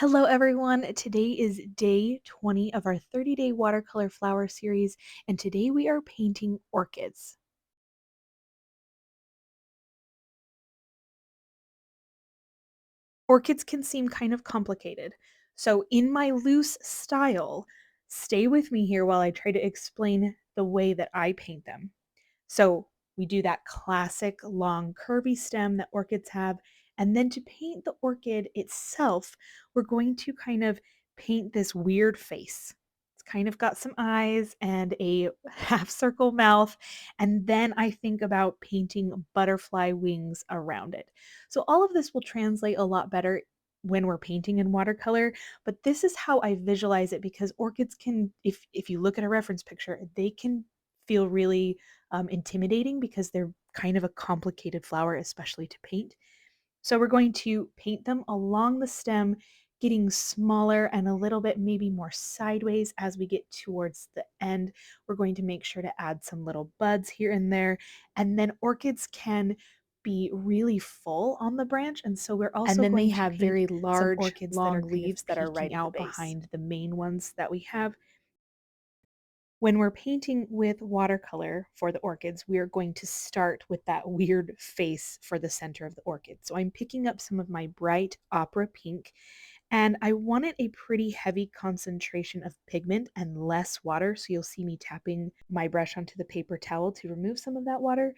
Hello, everyone. Today is day 20 of our 30-day watercolor flower series, and today we are painting orchids. Orchids can seem kind of complicated, so in my loose style, stay with me here while I try to explain the way that I paint them. So we do that classic long curvy stem that orchids have. And then to paint the orchid itself, we're going to kind of paint this weird face. It's kind of got some eyes and a half circle mouth. And then I think about painting butterfly wings around it. So all of this will translate a lot better when we're painting in watercolor, but this is how I visualize it because orchids can, if you look at a reference picture, they can feel really intimidating because they're kind of a complicated flower, especially to paint. So we're going to paint them along the stem, getting smaller and a little bit maybe more sideways as we get towards the end. We're going to make sure to add some little buds here and there. And then orchids can be really full on the branch. And so we're also And then going they to have paint very some large, orchids that are long kind of leaves that are right peeking at the out base. behind the main ones that we have. When we're painting with watercolor for the orchids, we are going to start with that weird face for the center of the orchid. So I'm picking up some of my bright opera pink, and I wanted a pretty heavy concentration of pigment and less water. So you'll see me tapping my brush onto the paper towel to remove some of that water,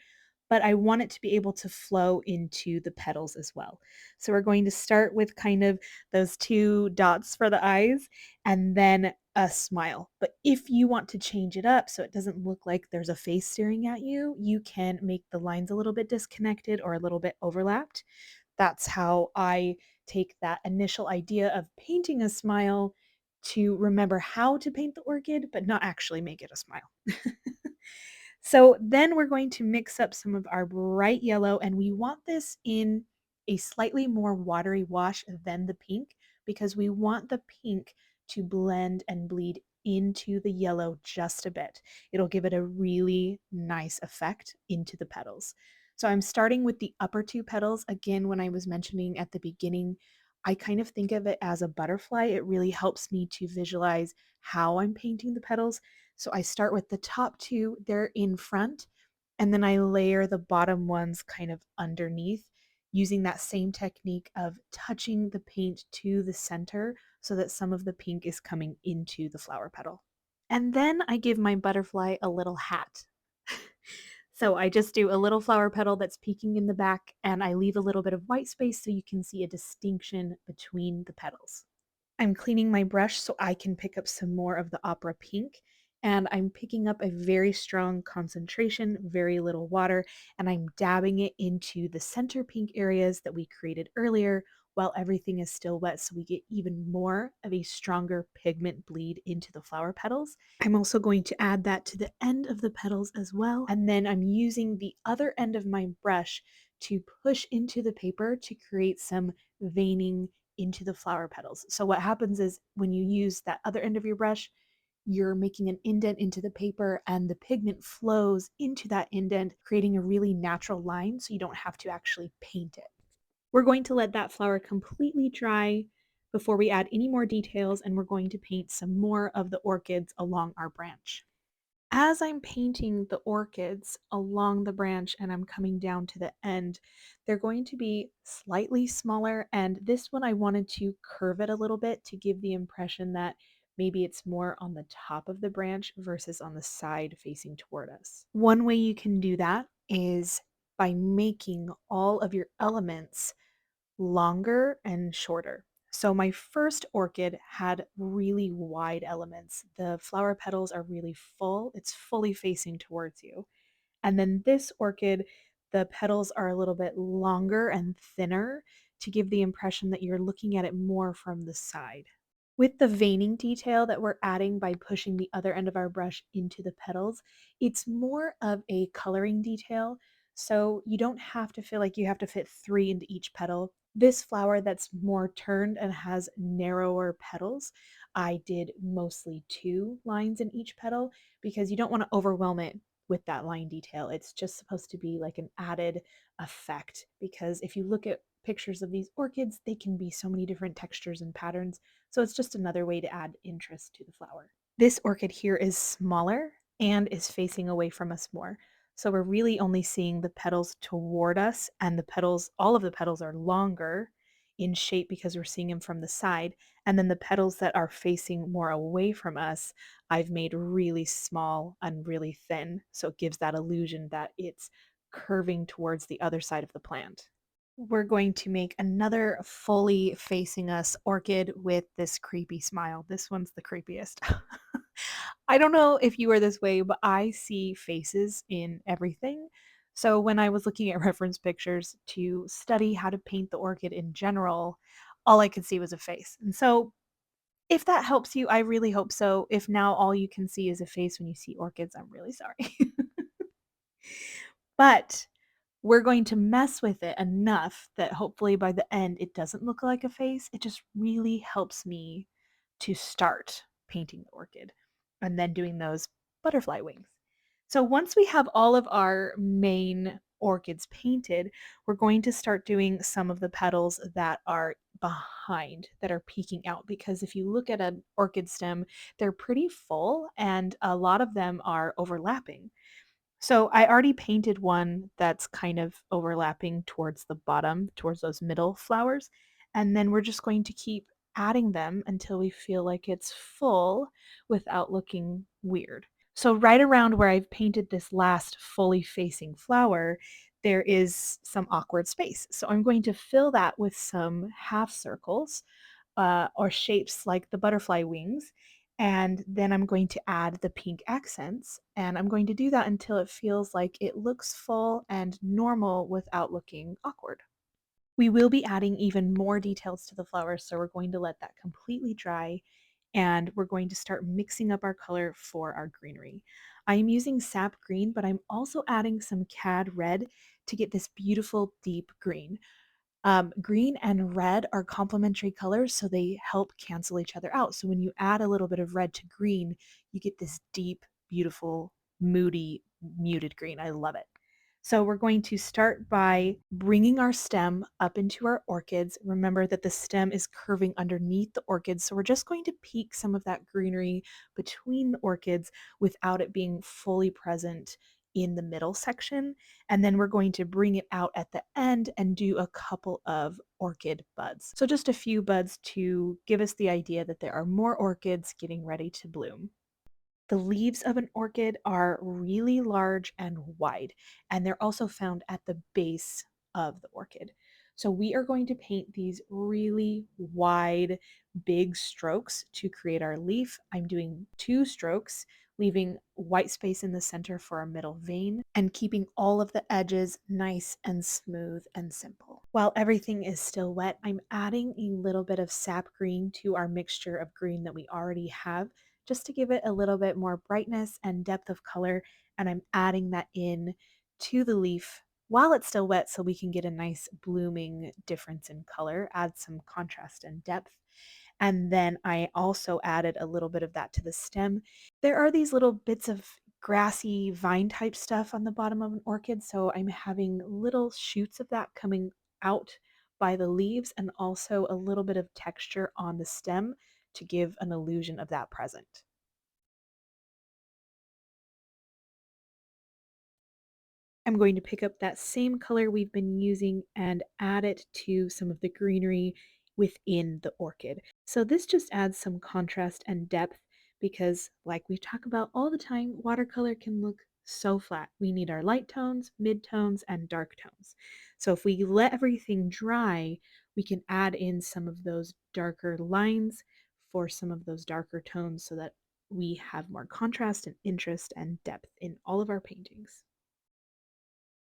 but I want it to be able to flow into the petals as well. So we're going to start with kind of those two dots for the eyes and then a smile. But if you want to change it up so it doesn't look like there's a face staring at you, you can make the lines a little bit disconnected or a little bit overlapped. That's how I take that initial idea of painting a smile to remember how to paint the orchid, but not actually make it a smile. So then we're going to mix up some of our bright yellow, and we want this in a slightly more watery wash than the pink because we want the pink to blend and bleed into the yellow just a bit. It'll give it a really nice effect into the petals. So I'm starting with the upper two petals. Again, when I was mentioning at the beginning, I kind of think of it as a butterfly. It really helps me to visualize how I'm painting the petals. So I start with the top two, they're in front, and then I layer the bottom ones kind of underneath using that same technique of touching the paint to the center so that some of the pink is coming into the flower petal. And then I give my butterfly a little hat. So I just do a little flower petal that's peeking in the back, and I leave a little bit of white space so you can see a distinction between the petals. I'm cleaning my brush so I can pick up some more of the opera pink, and I'm picking up a very strong concentration, very little water, and I'm dabbing it into the center pink areas that we created earlier while everything is still wet so we get even more of a stronger pigment bleed into the flower petals. I'm also going to add that to the end of the petals as well, and then I'm using the other end of my brush to push into the paper to create some veining into the flower petals. So what happens is when you use that other end of your brush, you're making an indent into the paper and the pigment flows into that indent, creating a really natural line so you don't have to actually paint it. We're going to let that flower completely dry before we add any more details, and we're going to paint some more of the orchids along our branch. As I'm painting the orchids along the branch and I'm coming down to the end, they're going to be slightly smaller. And this one, I wanted to curve it a little bit to give the impression that maybe it's more on the top of the branch versus on the side facing toward us. One way you can do that is by making all of your elements longer and shorter. So my first orchid had really wide elements. The flower petals are really full. It's fully facing towards you. And then this orchid, the petals are a little bit longer and thinner to give the impression that you're looking at it more from the side. With the veining detail that we're adding by pushing the other end of our brush into the petals, it's more of a coloring detail. So you don't have to feel like you have to fit three into each petal. This flower that's more turned and has narrower petals, I did mostly two lines in each petal because you don't want to overwhelm it with that line detail. It's just supposed to be like an added effect because if you look at pictures of these orchids, they can be so many different textures and patterns. So it's just another way to add interest to the flower. This orchid here is smaller and is facing away from us more. So we're really only seeing the petals toward us, and the petals, all of the petals are longer in shape because we're seeing them from the side. And then the petals that are facing more away from us, I've made really small and really thin. So it gives that illusion that it's curving towards the other side of the plant. We're going to make another fully facing us orchid with this creepy smile. This one's the creepiest. I don't know if you are this way, but I see faces in everything. So when I was looking at reference pictures to study how to paint the orchid in general, all I could see was a face. And so if that helps you, I really hope so. If now all you can see is a face when you see orchids, I'm really sorry. But we're going to mess with it enough that hopefully by the end it doesn't look like a face. It just really helps me to start painting the orchid and then doing those butterfly wings. So once we have all of our main orchids painted, we're going to start doing some of the petals that are behind, that are peeking out, because if you look at an orchid stem, they're pretty full and a lot of them are overlapping. So I already painted one that's kind of overlapping towards the bottom, towards those middle flowers. And then we're just going to keep adding them until we feel like it's full without looking weird. So right around where I've painted this last fully facing flower, there is some awkward space. So I'm going to fill that with some half circles or shapes like the butterfly wings. And then I'm going to add the pink accents. And I'm going to do that until it feels like it looks full and normal without looking awkward. We will be adding even more details to the flowers, so we're going to let that completely dry and we're going to start mixing up our color for our greenery. I am using sap green, but I'm also adding some cad red to get this beautiful deep green. Green and red are complementary colors, so they help cancel each other out. So when you add a little bit of red to green, you get this deep, beautiful, moody, muted green. I love it. So we're going to start by bringing our stem up into our orchids. Remember that the stem is curving underneath the orchids, so we're just going to peek some of that greenery between the orchids without it being fully present in the middle section. And then we're going to bring it out at the end and do a couple of orchid buds. So just a few buds to give us the idea that there are more orchids getting ready to bloom. The leaves of an orchid are really large and wide, and they're also found at the base of the orchid. So we are going to paint these really wide, big strokes to create our leaf. I'm doing 2 strokes, leaving white space in the center for our middle vein and keeping all of the edges nice and smooth and simple. While everything is still wet, I'm adding a little bit of sap green to our mixture of green that we already have, just to give it a little bit more brightness and depth of color. And I'm adding that in to the leaf while it's still wet so we can get a nice blooming difference in color, add some contrast and depth. And then I also added a little bit of that to the stem. There are these little bits of grassy vine type stuff on the bottom of an orchid, so I'm having little shoots of that coming out by the leaves and also a little bit of texture on the stem to give an illusion of that present. I'm going to pick up that same color we've been using and add it to some of the greenery within the orchid. So this just adds some contrast and depth because, like we talk about all the time, watercolor can look so flat. We need our light tones, mid tones, and dark tones. So if we let everything dry, we can add in some of those darker lines for some of those darker tones so that we have more contrast and interest and depth in all of our paintings.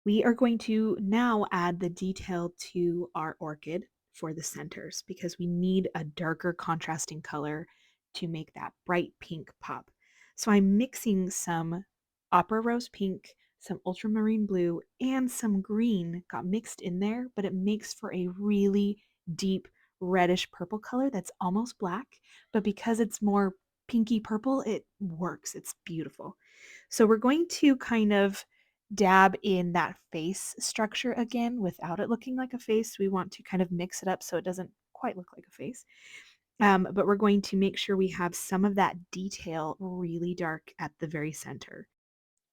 We are going to now add the detail to our orchid for the centers because we need a darker contrasting color to make that bright pink pop. So I'm mixing some opera rose pink, some ultramarine blue, and some green got mixed in there, but it makes for a really deep reddish purple color that's almost black, but because it's more pinky purple, it works. It's beautiful. So we're going to kind of dab in that face structure again without it looking like a face. We want to kind of mix it up so it doesn't quite look like a face. But we're going to make sure we have some of that detail really dark at the very center.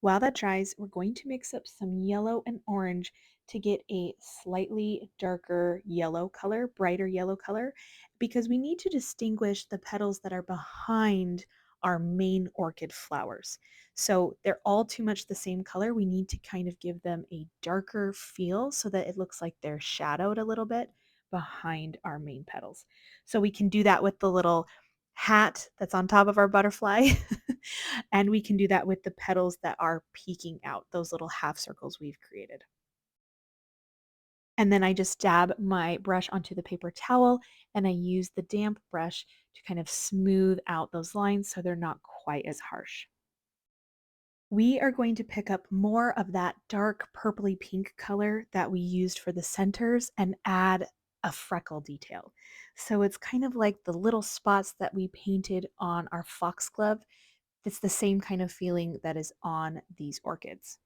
While that dries, we're going to mix up some yellow and orange to get a slightly darker yellow color, brighter yellow color, because we need to distinguish the petals that are behind our main orchid flowers. So they're all too much the same color. We need to kind of give them a darker feel so that it looks like they're shadowed a little bit behind our main petals. So we can do that with the little hat that's on top of our butterfly. And we can do that with the petals that are peeking out, those little half circles we've created. And then I just dab my brush onto the paper towel and I use the damp brush to kind of smooth out those lines so they're not quite as harsh. We are going to pick up more of that dark purpley pink color that we used for the centers and add a freckle detail. So it's kind of like the little spots that we painted on our foxglove. It's the same kind of feeling that is on these orchids.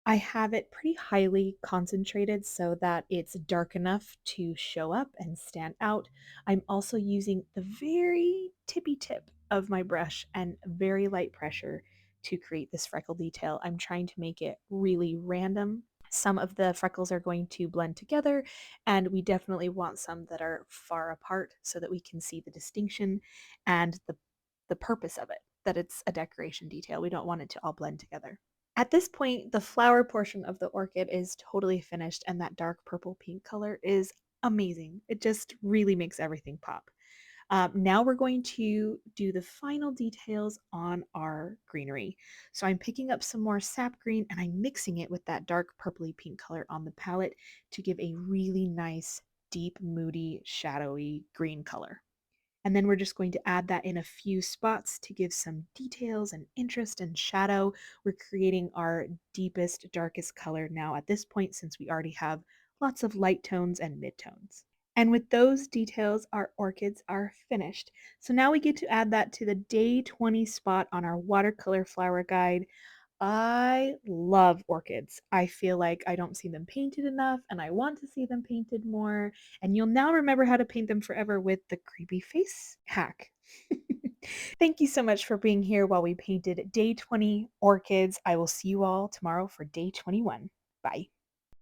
I have it pretty highly concentrated so that it's dark enough to show up and stand out. I'm also using the very tippy tip of my brush and very light pressure to create this freckle detail. I'm trying to make it really random. Some of the freckles are going to blend together, and we definitely want some that are far apart so that we can see the distinction and the purpose of it, that it's a decoration detail. We don't want it to all blend together. At this point, the flower portion of the orchid is totally finished, and that dark purple pink color is amazing. It just really makes everything pop. Now we're going to do the final details on our greenery. So I'm picking up some more sap green and I'm mixing it with that dark purpley pink color on the palette to give a really nice, deep, moody, shadowy green color. And then we're just going to add that in a few spots to give some details and interest and shadow. We're creating our deepest, darkest color now at this point since we already have lots of light tones and midtones. And with those details, our orchids are finished. So now we get to add that to the day 20 spot on our watercolor flower guide. I love orchids. I feel like I don't see them painted enough and I want to see them painted more. And you'll now remember how to paint them forever with the creepy face hack. Thank you so much for being here while we painted day 20 orchids. I will see you all tomorrow for day 21. Bye.